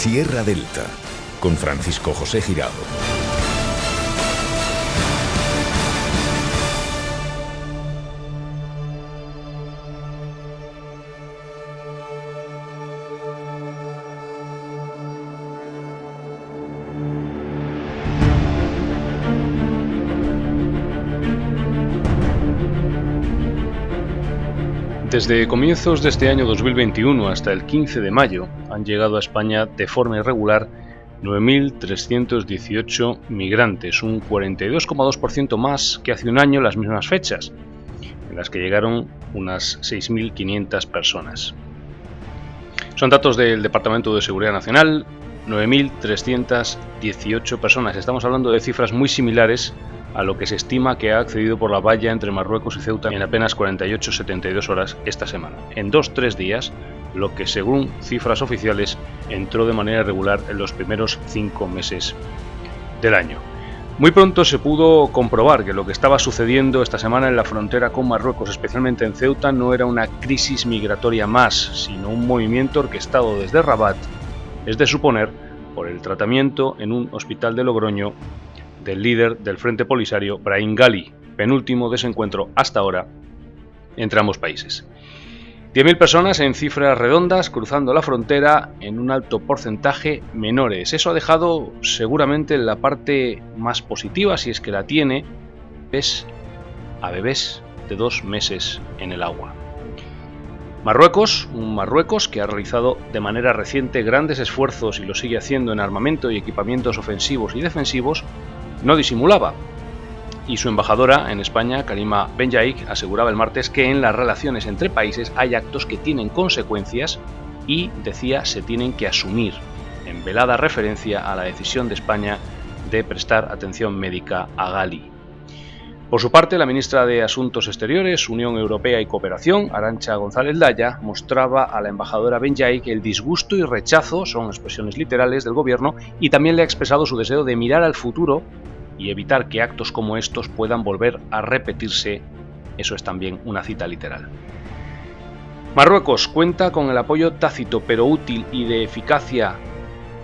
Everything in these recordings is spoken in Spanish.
Sierra Delta, con Francisco José Girado. Desde comienzos de este año 2021 hasta el 15 de mayo han llegado a España de forma irregular 9.318 migrantes, un 42,2% más que hace un año en las mismas fechas, en las que llegaron unas 6.500 personas. Son datos del Departamento de Seguridad Nacional, 9.318 personas. Estamos hablando de cifras muy similares a lo que se estima que ha accedido por la valla entre Marruecos y Ceuta en apenas 48-72 horas esta semana. En 2-3 días, lo que según cifras oficiales entró de manera irregular en los primeros 5 meses del año. Muy pronto se pudo comprobar que lo que estaba sucediendo esta semana en la frontera con Marruecos, especialmente en Ceuta, no era una crisis migratoria más, sino un movimiento orquestado desde Rabat, es de suponer, por el tratamiento en un hospital de Logroño del líder del Frente Polisario, Brahim Ghali, penúltimo desencuentro hasta ahora entre ambos países. 10.000 personas en cifras redondas cruzando la frontera, en un alto porcentaje menores. Eso ha dejado seguramente la parte más positiva, si es que la tiene, ves a bebés de 2 meses en el agua. Marruecos, un Marruecos que ha realizado de manera reciente grandes esfuerzos y lo sigue haciendo en armamento y equipamientos ofensivos y defensivos, no disimulaba, y su embajadora en España, Karima Benyaik, aseguraba el martes que en las relaciones entre países hay actos que tienen consecuencias y, decía, se tienen que asumir, en velada referencia a la decisión de España de prestar atención médica a Ghali. Por su parte, la ministra de Asuntos Exteriores, Unión Europea y Cooperación, Arantxa González Laya, mostraba a la embajadora Benyaik el disgusto y rechazo, son expresiones literales del gobierno, y también le ha expresado su deseo de mirar al futuro y evitar que actos como estos puedan volver a repetirse. Eso es también una cita literal. Marruecos cuenta con el apoyo tácito pero útil y de eficacia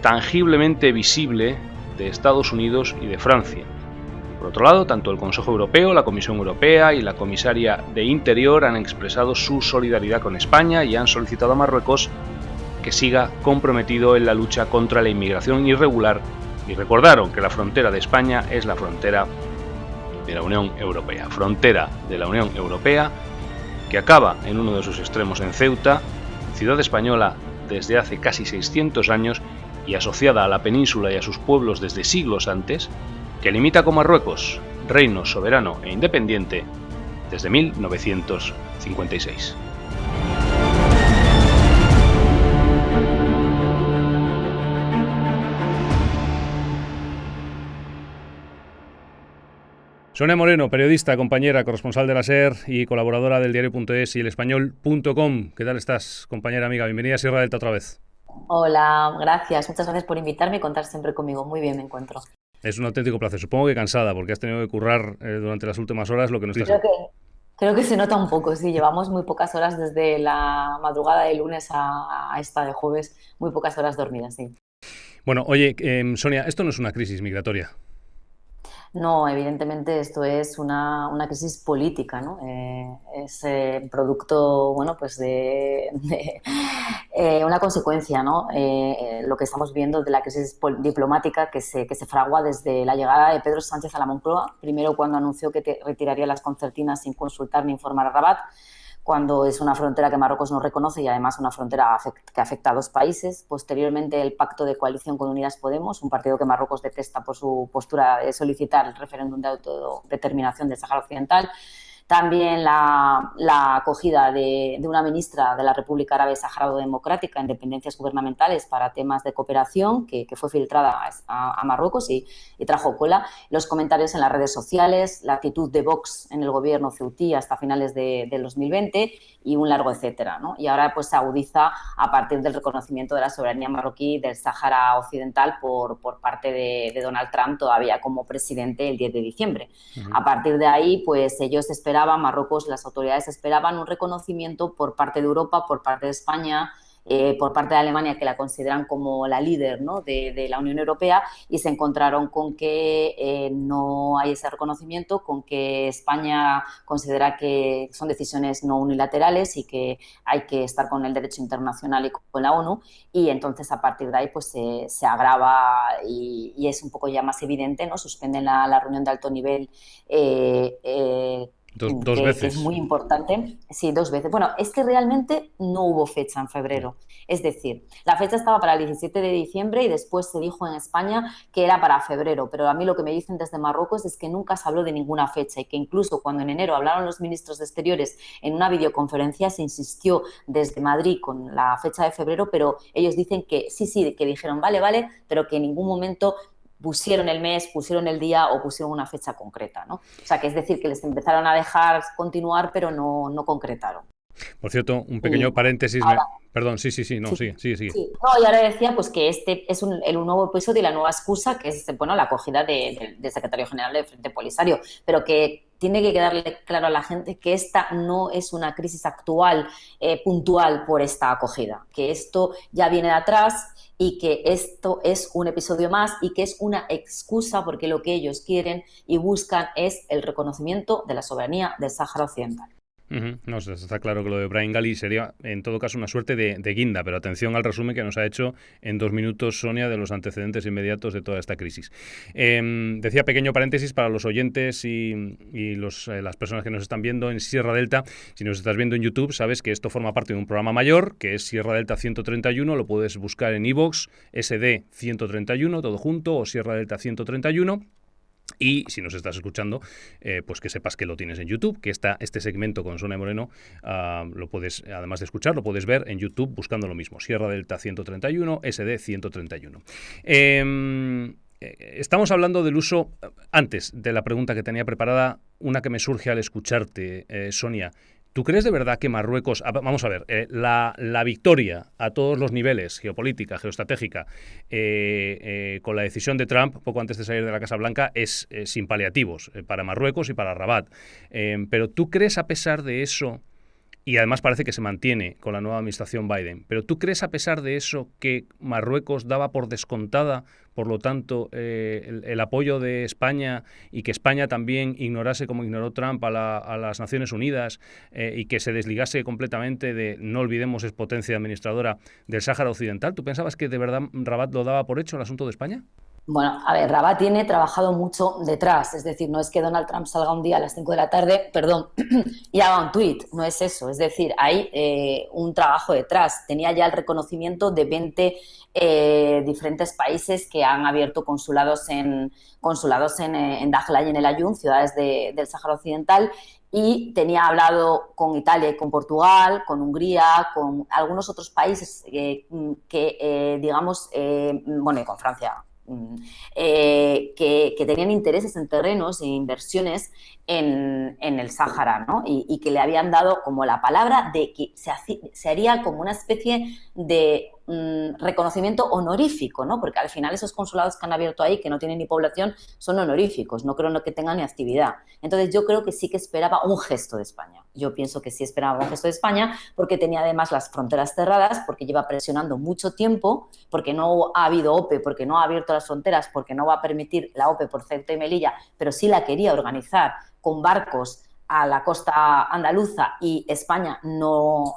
tangiblemente visible de Estados Unidos y de Francia. Por otro lado, tanto el Consejo Europeo, la Comisión Europea y la Comisaria de Interior han expresado su solidaridad con España y han solicitado a Marruecos que siga comprometido en la lucha contra la inmigración irregular y recordaron que la frontera de España es la frontera de la Unión Europea. Frontera de la Unión Europea que acaba en uno de sus extremos en Ceuta, ciudad española desde hace casi 600 años y asociada a la península y a sus pueblos desde siglos antes, que limita con Marruecos, reino soberano e independiente, desde 1956. Sonia Moreno, periodista, compañera, corresponsal de la SER y colaboradora del diario.es y elespañol.com. ¿Qué tal estás, compañera amiga? Bienvenida a Sierra Delta otra vez. Hola, gracias. Muchas gracias por invitarme y contar siempre conmigo. Muy bien me encuentro. Es un auténtico placer. Supongo que cansada, porque has tenido que currar durante las últimas horas lo que no estás... Creo que se nota un poco, sí. Llevamos muy pocas horas desde la madrugada de lunes a esta de jueves. Muy pocas horas dormidas, sí. Bueno, oye, Sonia, esto no es una crisis migratoria. No, evidentemente esto es una crisis política, ¿no? Es producto, bueno, pues de una consecuencia, ¿no? Lo que estamos viendo de la crisis diplomática que se fragua desde la llegada de Pedro Sánchez a la Moncloa, primero cuando anunció que retiraría las concertinas sin consultar ni informar a Rabat, cuando es una frontera que Marruecos no reconoce y además una frontera que afecta a 2 países. Posteriormente, el pacto de coalición con Unidas Podemos, un partido que Marruecos detesta por su postura de solicitar el referéndum de autodeterminación del Sáhara Occidental. También la acogida de una ministra de la República Árabe Saharaui Democrática en dependencias gubernamentales para temas de cooperación, que fue filtrada a Marruecos y trajo cola. Los comentarios en las redes sociales, la actitud de Vox en el gobierno ceutí hasta finales del 2020 y un largo etcétera, ¿no? Y ahora pues se agudiza a partir del reconocimiento de la soberanía marroquí del Sáhara Occidental por parte de Donald Trump, todavía como presidente el 10 de diciembre. A partir de ahí, pues ellos esperaban, Marruecos, las autoridades esperaban un reconocimiento por parte de Europa, por parte de España, por parte de Alemania, que la consideran como la líder, ¿no?, de la Unión Europea, y se encontraron con que no hay ese reconocimiento, con que España considera que son decisiones no unilaterales y que hay que estar con el derecho internacional y con la ONU, y entonces a partir de ahí pues se agrava y es un poco ya más evidente, ¿no? Suspenden la reunión de alto nivel Dos que es veces. muy importante. Sí, 2 veces. Bueno, es que realmente no hubo fecha en febrero. Es decir, la fecha estaba para el 17 de diciembre y después se dijo en España que era para febrero, pero a mí lo que me dicen desde Marruecos es que nunca se habló de ninguna fecha y que incluso cuando en enero hablaron los ministros de Exteriores en una videoconferencia se insistió desde Madrid con la fecha de febrero, pero ellos dicen que sí, que dijeron vale, pero que en ningún momento pusieron el mes, pusieron el día o pusieron una fecha concreta, ¿no? O sea, que es decir, que les empezaron a dejar continuar, pero no concretaron. Por cierto, un Y pequeño paréntesis. ahora, Perdón, sí, no, sí, sigue. sí. No, y ahora decía pues que este es un nuevo episodio y la nueva excusa, que es bueno, la acogida del secretario general del Frente Polisario, pero que tiene que quedarle claro a la gente que esta no es una crisis actual, puntual por esta acogida, que esto ya viene de atrás y que esto es un episodio más y que es una excusa porque lo que ellos quieren y buscan es el reconocimiento de la soberanía del Sáhara Occidental. No, está claro que lo de Brahim Ghali sería en todo caso una suerte de guinda, pero atención al resumen que nos ha hecho en 2 minutos Sonia de los antecedentes inmediatos de toda esta crisis. Decía, pequeño paréntesis para los oyentes y las personas que nos están viendo en Sierra Delta. Si nos estás viendo en YouTube, sabes que esto forma parte de un programa mayor que es Sierra Delta 131, lo puedes buscar en iVoox, SD 131, todo junto, o Sierra Delta 131. Y si nos estás escuchando, pues que sepas que lo tienes en YouTube, que este segmento con Sonia Moreno lo puedes, además de escuchar, lo puedes ver en YouTube buscando lo mismo, Sierra Delta 131, SD 131. Estamos hablando del uso, antes de la pregunta que tenía preparada, una que me surge al escucharte, Sonia. ¿Tú crees de verdad que Marruecos, vamos a ver, la victoria a todos los niveles, geopolítica, geoestratégica, con la decisión de Trump poco antes de salir de la Casa Blanca es sin paliativos para Marruecos y para Rabat? Pero ¿tú crees a pesar de eso, y además parece que se mantiene con la nueva administración Biden, pero tú crees a pesar de eso que Marruecos daba por descontada, por lo tanto, el apoyo de España y que España también ignorase, como ignoró Trump, a las Naciones Unidas y que se desligase completamente de, no olvidemos, es potencia administradora del Sáhara Occidental? ¿Tú pensabas que de verdad Rabat lo daba por hecho el asunto de España? Bueno, a ver, Rabat tiene trabajado mucho detrás, es decir, no es que Donald Trump salga un día a las 5 de la tarde, perdón, y haga un tuit, no es eso, es decir, hay un trabajo detrás. Tenía ya el reconocimiento de 20 diferentes países que han abierto consulados en Dakhla y en El Aaiún, ciudades del Sáhara Occidental, y tenía hablado con Italia y con Portugal, con Hungría, con algunos otros países digamos, bueno, y con Francia, que tenían intereses en terrenos e inversiones en el Sáhara, ¿no? Y que le habían dado como la palabra de que se haría como una especie de reconocimiento honorífico, ¿no? Porque al final esos consulados que han abierto ahí, que no tienen ni población, son honoríficos, no creo que tengan ni actividad. Entonces yo creo que sí que esperaba un gesto de España. Yo pienso que sí esperaba un gesto de España porque tenía además las fronteras cerradas, porque lleva presionando mucho tiempo, porque no ha habido OPE, porque no ha abierto las fronteras, porque no va a permitir la OPE por Ceuta y Melilla, pero sí la quería organizar con barcos a la costa andaluza y España no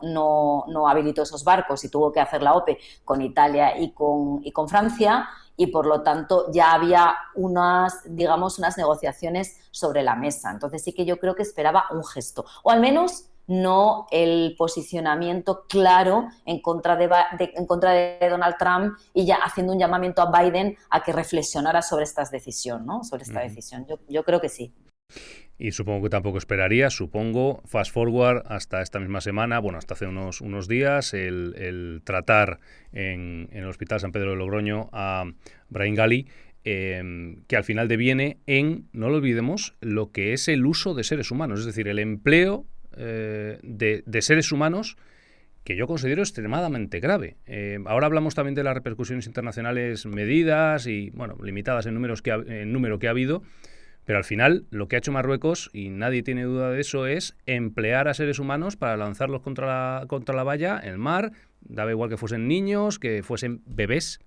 habilitó esos barcos y tuvo que hacer la OPE con Italia y con Francia, y por lo tanto ya había unas negociaciones sobre la mesa. Entonces sí que yo creo que esperaba un gesto, o al menos no el posicionamiento claro en contra de Donald Trump y ya haciendo un llamamiento a Biden a que reflexionara sobre esta decisión, ¿no? Sobre esta decisión. Yo creo que sí. Y supongo que tampoco esperaría, fast forward hasta esta misma semana, bueno, hasta hace unos días, el tratar en el Hospital San Pedro de Logroño a Brahim Ghali, que al final deviene en, no lo olvidemos, lo que es el uso de seres humanos, es decir, el empleo de seres humanos, que yo considero extremadamente grave. Ahora hablamos también de las repercusiones internacionales medidas y, bueno, limitadas en número que ha habido, Pero al final lo que ha hecho Marruecos, y nadie tiene duda de eso, es emplear a seres humanos para lanzarlos contra la valla en el mar, daba igual que fuesen niños, que fuesen bebés.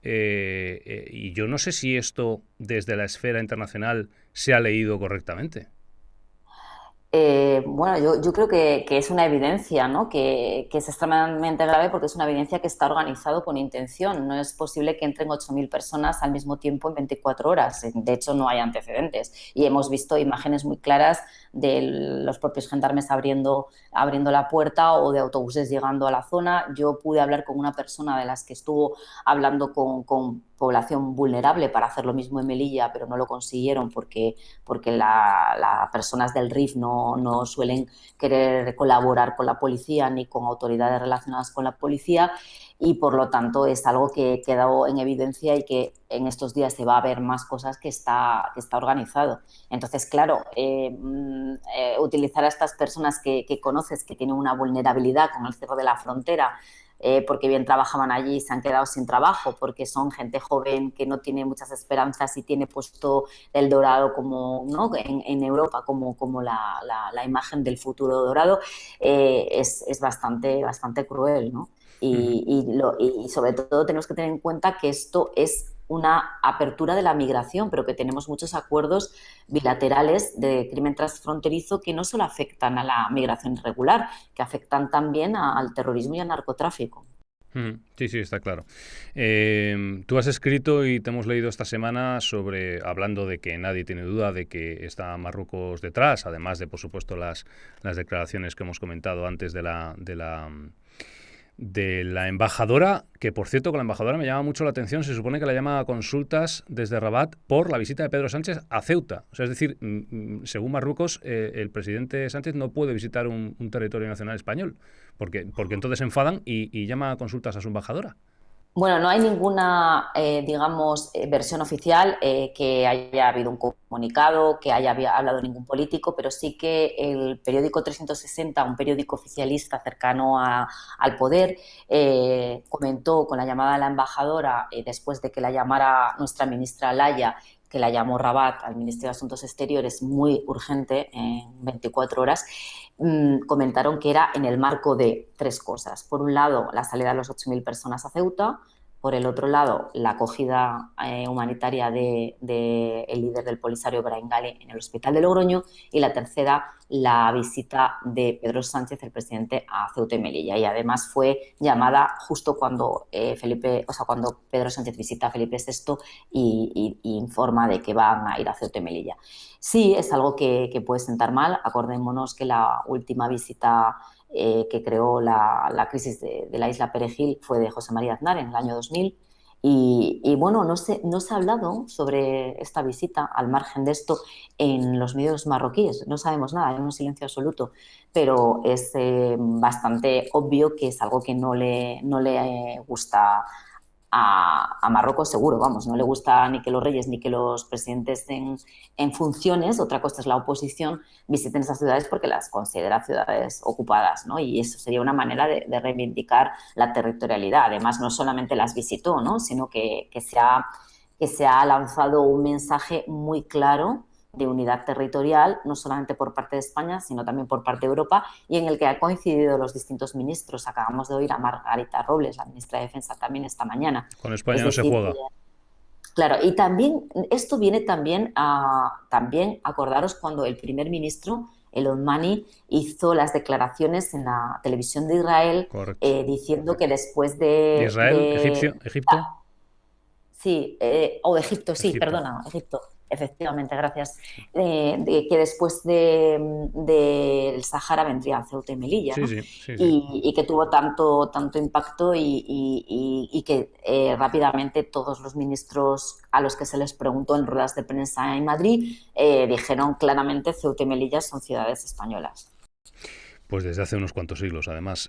Y yo no sé si esto desde la esfera internacional se ha leído correctamente. Bueno, yo creo que es una evidencia, ¿no? Que es extremadamente grave porque es una evidencia que está organizado con intención. No es posible que entren 8.000 personas al mismo tiempo en 24 horas. De hecho, no hay antecedentes. Y hemos visto imágenes muy claras de los propios gendarmes abriendo la puerta o de autobuses llegando a la zona. Yo pude hablar con una persona de las que estuvo hablando con población vulnerable para hacer lo mismo en Melilla, pero no lo consiguieron porque las personas del RIF no suelen querer colaborar con la policía ni con autoridades relacionadas con la policía, y por lo tanto es algo que ha quedado en evidencia y que en estos días se va a ver más cosas que está organizado. Entonces, claro, utilizar a estas personas que conoces, que tienen una vulnerabilidad con el cierre de la frontera, porque bien trabajaban allí y se han quedado sin trabajo, porque son gente joven que no tiene muchas esperanzas y tiene puesto el dorado como, ¿no? en Europa como la imagen del futuro dorado, es bastante cruel, ¿no? Y sobre todo tenemos que tener en cuenta que esto es una apertura de la migración, pero que tenemos muchos acuerdos bilaterales de crimen transfronterizo que no solo afectan a la migración irregular, que afectan también al terrorismo y al narcotráfico. Sí, sí, está claro. Tú has escrito y te hemos leído esta semana hablando de que nadie tiene duda de que está Marruecos detrás, además de, por supuesto, las declaraciones que hemos comentado antes de la embajadora, que por cierto con la embajadora me llama mucho la atención. Se supone que la llama a consultas desde Rabat por la visita de Pedro Sánchez a Ceuta. O sea, es decir, según Marruecos, el presidente Sánchez no puede visitar un territorio nacional español, porque entonces se enfadan y llama a consultas a su embajadora. Bueno, no hay ninguna, digamos, versión oficial que haya habido un comunicado, que haya hablado ningún político, pero sí que el periódico 360, un periódico oficialista cercano al poder, comentó con la llamada a la embajadora, después de que la llamara nuestra ministra Laya, que la llamó Rabat al Ministerio de Asuntos Exteriores muy urgente, en 24 horas, comentaron que era en el marco de tres cosas. Por un lado, la salida de los 8.000 personas a Ceuta. Por el otro lado, la acogida humanitaria del líder del Polisario, Brahim Ghali, en el hospital de Logroño. Y la tercera, la visita de Pedro Sánchez, el presidente, a Ceuta y Melilla. Y además fue llamada justo cuando cuando Pedro Sánchez visita a Felipe VI y informa de que van a ir a Ceuta y Melilla. Sí, es algo que puede sentar mal. Acordémonos que la última visita que creó la crisis de la isla Perejil fue de José María Aznar en el año 2000. Y bueno, no se ha hablado sobre esta visita, al margen de esto, en los medios marroquíes. No sabemos nada, hay un silencio absoluto, pero es bastante obvio que es algo que no le gusta a Marruecos, seguro, vamos, no le gusta ni que los reyes ni que los presidentes en funciones. Otra cosa es la oposición, visiten esas ciudades porque las considera ciudades ocupadas, ¿no? Y eso sería una manera de reivindicar la territorialidad. Además, no solamente las visitó, ¿no? Sino que se ha lanzado un mensaje muy claro de unidad territorial, no solamente por parte de España, sino también por parte de Europa, y en el que han coincidido los distintos ministros. Acabamos de oír a Margarita Robles, la ministra de Defensa, también esta mañana. Con España no se juega. Claro, y también esto viene también acordaros cuando el primer ministro, el Omani, hizo las declaraciones en la televisión de Israel, diciendo que después de... ¿Israel? ¿Egipto? Sí, o Egipto, sí, Egipto. Perdona, Egipto. Efectivamente, gracias. De que después del Sahara vendrían Ceuta y Melilla, ¿no? Sí. Y que tuvo tanto impacto y que rápidamente todos los ministros a los que se les preguntó en ruedas de prensa en Madrid dijeron claramente Ceuta y Melilla son ciudades españolas. Pues desde hace unos cuantos siglos, además,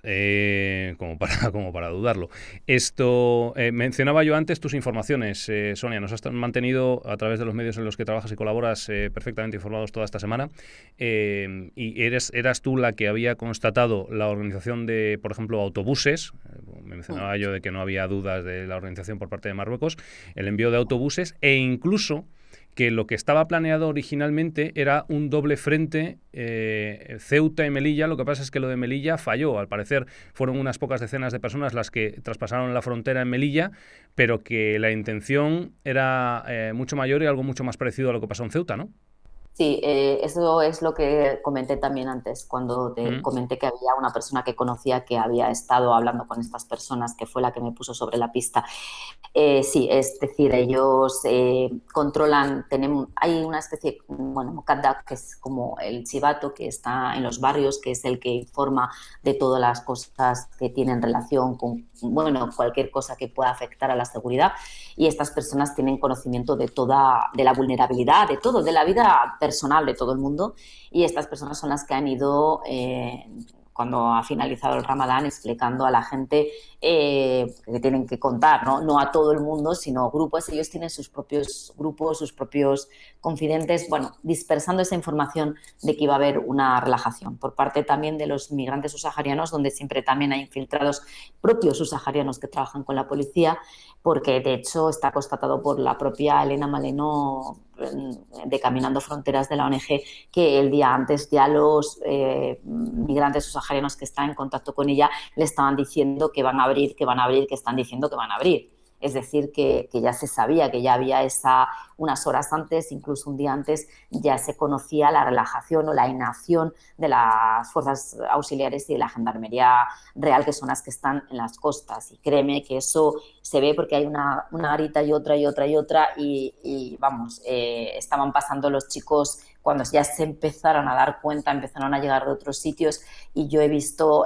como para dudarlo. Esto mencionaba yo antes tus informaciones, Sonia. Nos has mantenido a través de los medios en los que trabajas y colaboras perfectamente informados toda esta semana. Y eras tú la que había constatado la organización de, por ejemplo, autobuses. Me mencionaba yo de que no había dudas de la organización por parte de Marruecos, el envío de autobuses e incluso que lo que estaba planeado originalmente era un doble frente Ceuta y Melilla. Lo que pasa es que lo de Melilla falló. Al parecer fueron unas pocas decenas de personas las que traspasaron la frontera en Melilla, pero que la intención era mucho mayor y algo mucho más parecido a lo que pasó en Ceuta, ¿no? Sí, eso es lo que comenté también antes, cuando te comenté que había una persona que conocía que había estado hablando con estas personas, que fue la que me puso sobre la pista. Sí, es decir, ellos controlan, hay una especie, bueno, Mukadab, que es como el chivato que está en los barrios, que es el que informa de todas las cosas que tienen relación con, bueno, cualquier cosa que pueda afectar a la seguridad, y estas personas tienen conocimiento de la vulnerabilidad, de todo, de la vida personal de todo el mundo, y estas personas son las que han ido cuando ha finalizado el Ramadán, explicando a la gente que tienen que contar, ¿no? No a todo el mundo, sino grupos. Ellos tienen sus propios grupos, sus propios confidentes, bueno, dispersando esa información de que iba a haber una relajación por parte también de los migrantes subsaharianos, donde siempre también hay infiltrados propios subsaharianos que trabajan con la policía, porque de hecho está constatado por la propia Elena Maleno de Caminando Fronteras de la ONG, que el día antes ya los migrantes subsaharianos que están en contacto con ella le estaban diciendo que van a abrir, que van a abrir, que están diciendo que van a abrir. Es decir, que ya se sabía, que ya había unas horas antes, incluso un día antes, ya se conocía la relajación o la inacción de las fuerzas auxiliares y de la Gendarmería Real, que son las que están en las costas. Y créeme que eso se ve porque hay una garita y otra y otra y otra, y vamos, estaban pasando los chicos cuando ya se empezaron a dar cuenta, empezaron a llegar de otros sitios, y yo he visto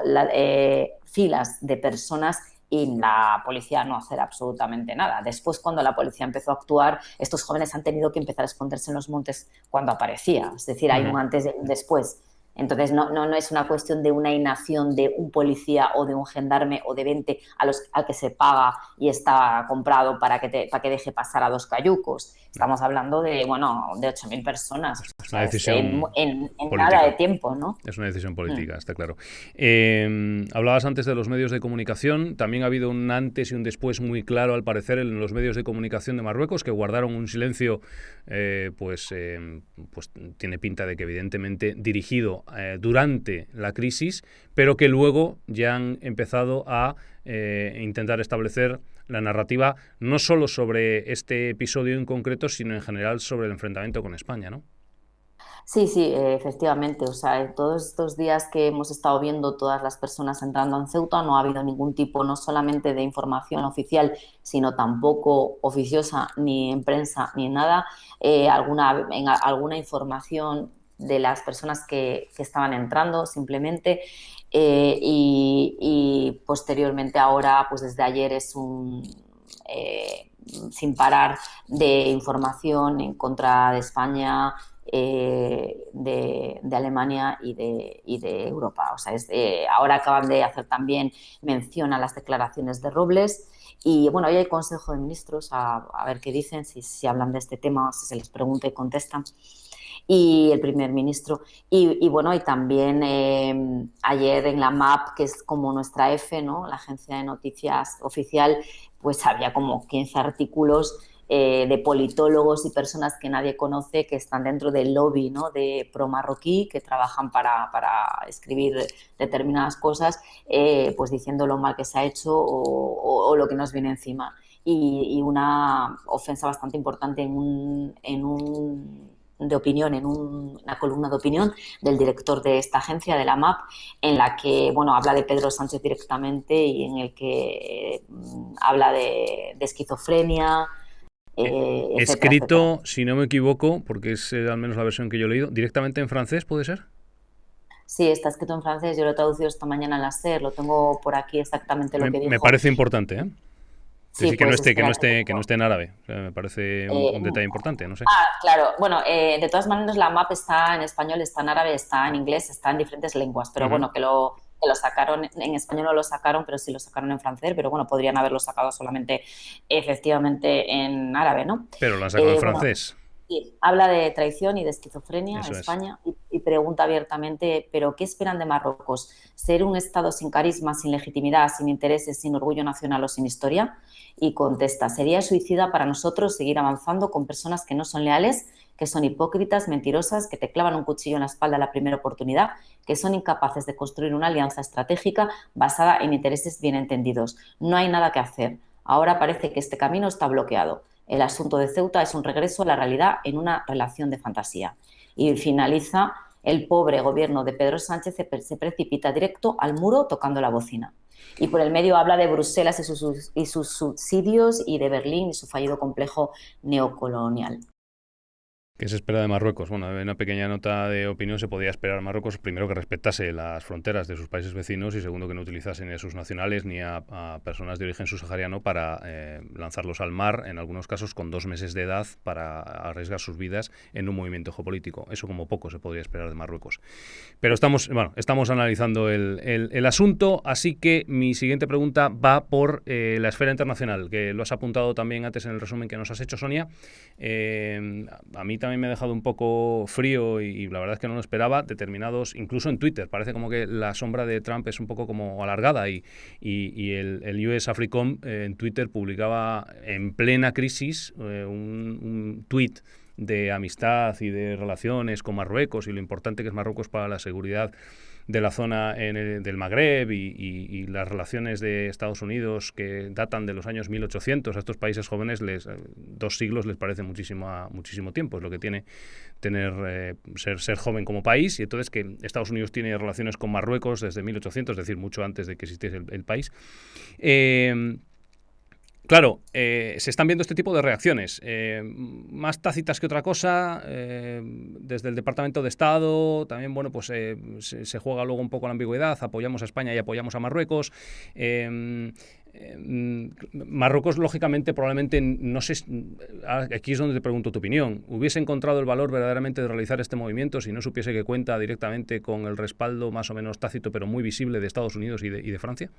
filas de personas y la policía no hacer absolutamente nada. Después, cuando la policía empezó a actuar, estos jóvenes han tenido que empezar a esconderse en los montes cuando aparecía. Es decir, hay un antes y un después. Entonces, no es una cuestión de una inacción de un policía o de un gendarme o de 20 al que se paga y está comprado para que deje pasar a dos cayucos. Estamos hablando de 8.000 personas. Es una decisión en política. Nada de tiempo, ¿no? Es una decisión política, está claro. Hablabas antes de los medios de comunicación. También ha habido un antes y un después muy claro, al parecer, en los medios de comunicación de Marruecos, que guardaron un silencio, pues tiene pinta de que evidentemente dirigido durante la crisis, pero que luego ya han empezado a intentar establecer la narrativa no solo sobre este episodio en concreto, sino en general sobre el enfrentamiento con España, ¿no? Sí, efectivamente. O sea, en todos estos días que hemos estado viendo todas las personas entrando en Ceuta, no ha habido ningún tipo, no solamente de información oficial, sino tampoco oficiosa, ni en prensa, ni en nada, alguna información de las personas que estaban entrando simplemente, y posteriormente ahora, pues desde ayer es sin parar de información en contra de España, de Alemania y de Europa. O sea, ahora acaban de hacer también mención a las declaraciones de Robles, y bueno, hoy hay Consejo de Ministros a ver qué dicen, si hablan de este tema, si se les pregunta y contestan, y el primer ministro. Y bueno, y también ayer en la MAP, que es como nuestra F, ¿no?, la agencia de noticias oficial, pues había como 15 artículos de politólogos y personas que nadie conoce, que están dentro del lobby, ¿no?, de pro-marroquí, que trabajan para escribir determinadas cosas, pues diciendo lo mal que se ha hecho o lo que nos viene encima. Y una ofensa bastante importante de opinión, en una columna de opinión del director de esta agencia, de la MAP, en la que, bueno, habla de Pedro Sánchez directamente, y en el que habla de esquizofrenia, escrito, etcétera. si no me equivoco, porque es al menos la versión que yo he leído, directamente en francés, ¿puede ser? Sí, está escrito en francés, yo lo he traducido esta mañana en la SER, lo tengo por aquí exactamente lo que dijo. Me parece importante, ¿eh? Sí, Decir, que pues no esté en árabe. O sea, me parece un detalle importante, no sé. Claro. Bueno, de todas maneras la MAP está en español, está en árabe, está en inglés, está en diferentes lenguas, pero bueno, que lo sacaron en español, no lo sacaron, pero sí lo sacaron en francés, pero bueno, podrían haberlo sacado solamente efectivamente en árabe, ¿no? Pero lo han sacado en francés. Sí, habla de traición y de esquizofrenia Eso es. España y pregunta abiertamente, ¿pero qué esperan de Marruecos? ¿Ser un Estado sin carisma, sin legitimidad, sin intereses, sin orgullo nacional o sin historia? Y contesta, sería suicida para nosotros seguir avanzando con personas que no son leales, que son hipócritas, mentirosas, que te clavan un cuchillo en la espalda a la primera oportunidad, que son incapaces de construir una alianza estratégica basada en intereses bien entendidos. No hay nada que hacer. Ahora parece que este camino está bloqueado. El asunto de Ceuta es un regreso a la realidad en una relación de fantasía. Y finaliza, el pobre gobierno de Pedro Sánchez se precipita directo al muro tocando la bocina. Y por el medio habla de Bruselas y sus subsidios y de Berlín y su fallido complejo neocolonial. ¿Qué se espera de Marruecos? Bueno, en una pequeña nota de opinión se podía esperar a Marruecos, primero, que respetase las fronteras de sus países vecinos y segundo, que no utilizase ni a sus nacionales ni a personas de origen subsahariano para lanzarlos al mar, en algunos casos con 2 meses de edad, para arriesgar sus vidas en un movimiento geopolítico. Eso como poco se podría esperar de Marruecos. Pero estamos analizando el asunto, así que mi siguiente pregunta va por la esfera internacional, que lo has apuntado también antes en el resumen que nos has hecho, Sonia. A mí también me ha dejado un poco frío y la verdad es que no lo esperaba. Determinados, incluso en Twitter, parece como que la sombra de Trump es un poco como alargada y el US AFRICOM en Twitter publicaba en plena crisis un tuit de amistad y de relaciones con Marruecos y lo importante que es Marruecos para la seguridad de la zona del Magreb y las relaciones de Estados Unidos que datan de los años 1800. A estos países jóvenes 2 siglos les parece muchísimo tiempo, es lo que tiene ser joven como país, y entonces que Estados Unidos tiene relaciones con Marruecos desde 1800, es decir, mucho antes de que existiese el país. Claro, se están viendo este tipo de reacciones, más tácitas que otra cosa, desde el Departamento de Estado, también, bueno, pues se juega luego un poco la ambigüedad, apoyamos a España y apoyamos a Marruecos. Marruecos, lógicamente, probablemente, no sé, aquí es donde te pregunto tu opinión, ¿hubiese encontrado el valor verdaderamente de realizar este movimiento si no supiese que cuenta directamente con el respaldo más o menos tácito, pero muy visible, de Estados Unidos y de Francia?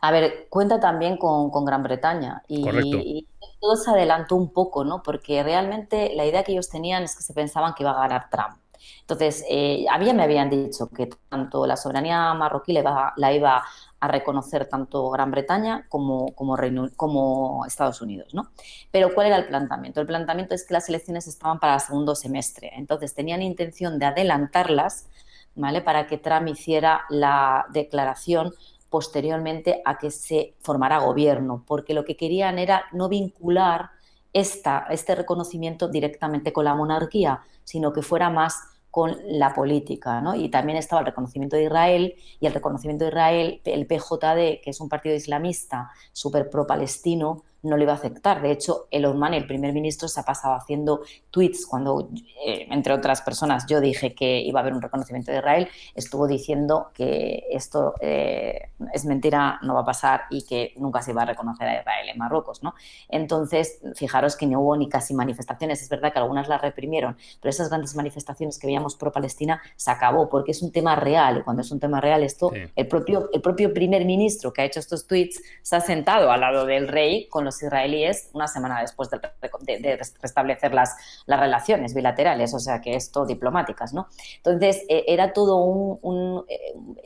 A ver, cuenta también con Gran Bretaña Correcto. y todo se adelantó un poco, ¿no? Porque realmente la idea que ellos tenían es que se pensaban que iba a ganar Trump. Entonces, a mí ya me habían dicho que tanto la soberanía marroquí la iba a reconocer tanto Gran Bretaña como Estados Unidos, ¿no? Pero ¿cuál era el planteamiento? El planteamiento es que las elecciones estaban para el segundo semestre, entonces tenían intención de adelantarlas, ¿vale? Para que Trump hiciera la declaración posteriormente a que se formara gobierno, porque lo que querían era no vincular este reconocimiento directamente con la monarquía, sino que fuera más con la política, ¿no? Y también estaba el reconocimiento de Israel, y el reconocimiento de Israel, el PJD, que es un partido islamista súper pro-palestino, no lo iba a aceptar. De hecho, Elon Musk, el primer ministro, se ha pasado haciendo tweets cuando, entre otras personas, yo dije que iba a haber un reconocimiento de Israel, estuvo diciendo que esto es mentira, no va a pasar y que nunca se iba a reconocer a Israel en Marruecos, ¿no? Entonces, fijaros que no hubo ni casi manifestaciones. Es verdad que algunas las reprimieron, pero esas grandes manifestaciones que veíamos pro-Palestina se acabó, porque es un tema real, y cuando es un tema real esto, sí. El propio primer ministro que ha hecho estos tweets se ha sentado al lado del rey con los israelíes una semana después de restablecer las relaciones bilaterales, o sea que esto diplomáticas, ¿no? Entonces era todo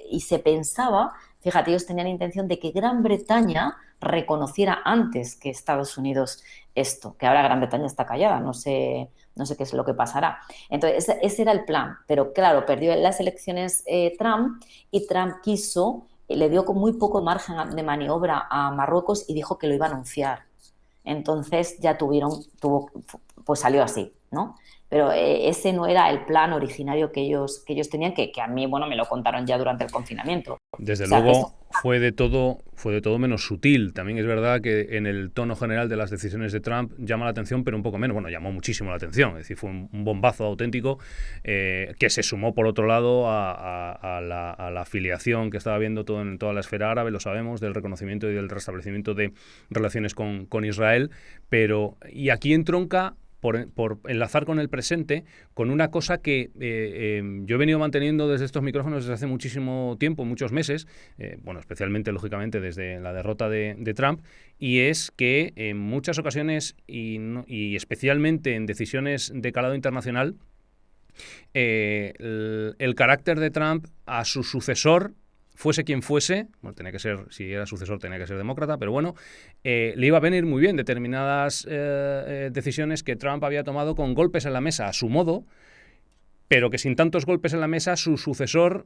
y se pensaba, fíjate, ellos tenían intención de que Gran Bretaña reconociera antes que Estados Unidos esto, que ahora Gran Bretaña está callada, no sé qué es lo que pasará. Entonces ese era el plan, pero claro, perdió las elecciones Trump, y Trump le dio con muy poco margen de maniobra a Marruecos y dijo que lo iba a anunciar. Entonces ya pues salió así, ¿no? Pero ese no era el plan originario que ellos tenían, que a mí, bueno, me lo contaron ya durante el confinamiento. Desde luego fue de todo menos sutil. También es verdad que en el tono general de las decisiones de Trump llama la atención, pero un poco menos. Bueno, llamó muchísimo la atención. Es decir, fue un bombazo auténtico que se sumó, por otro lado, a la afiliación que estaba habiendo en toda la esfera árabe, lo sabemos, del reconocimiento y del restablecimiento de relaciones con Israel. Y aquí entronca por enlazar con el presente, con una cosa que yo he venido manteniendo desde estos micrófonos desde hace muchísimo tiempo, muchos meses, bueno, especialmente, lógicamente, desde la derrota de Trump, y es que en muchas ocasiones, y especialmente en decisiones de calado internacional, el carácter de Trump a su sucesor, fuese quien fuese, bueno, tenía que ser, si era sucesor tenía que ser demócrata, pero bueno, le iba a venir muy bien determinadas decisiones que Trump había tomado con golpes en la mesa a su modo, pero que sin tantos golpes en la mesa su sucesor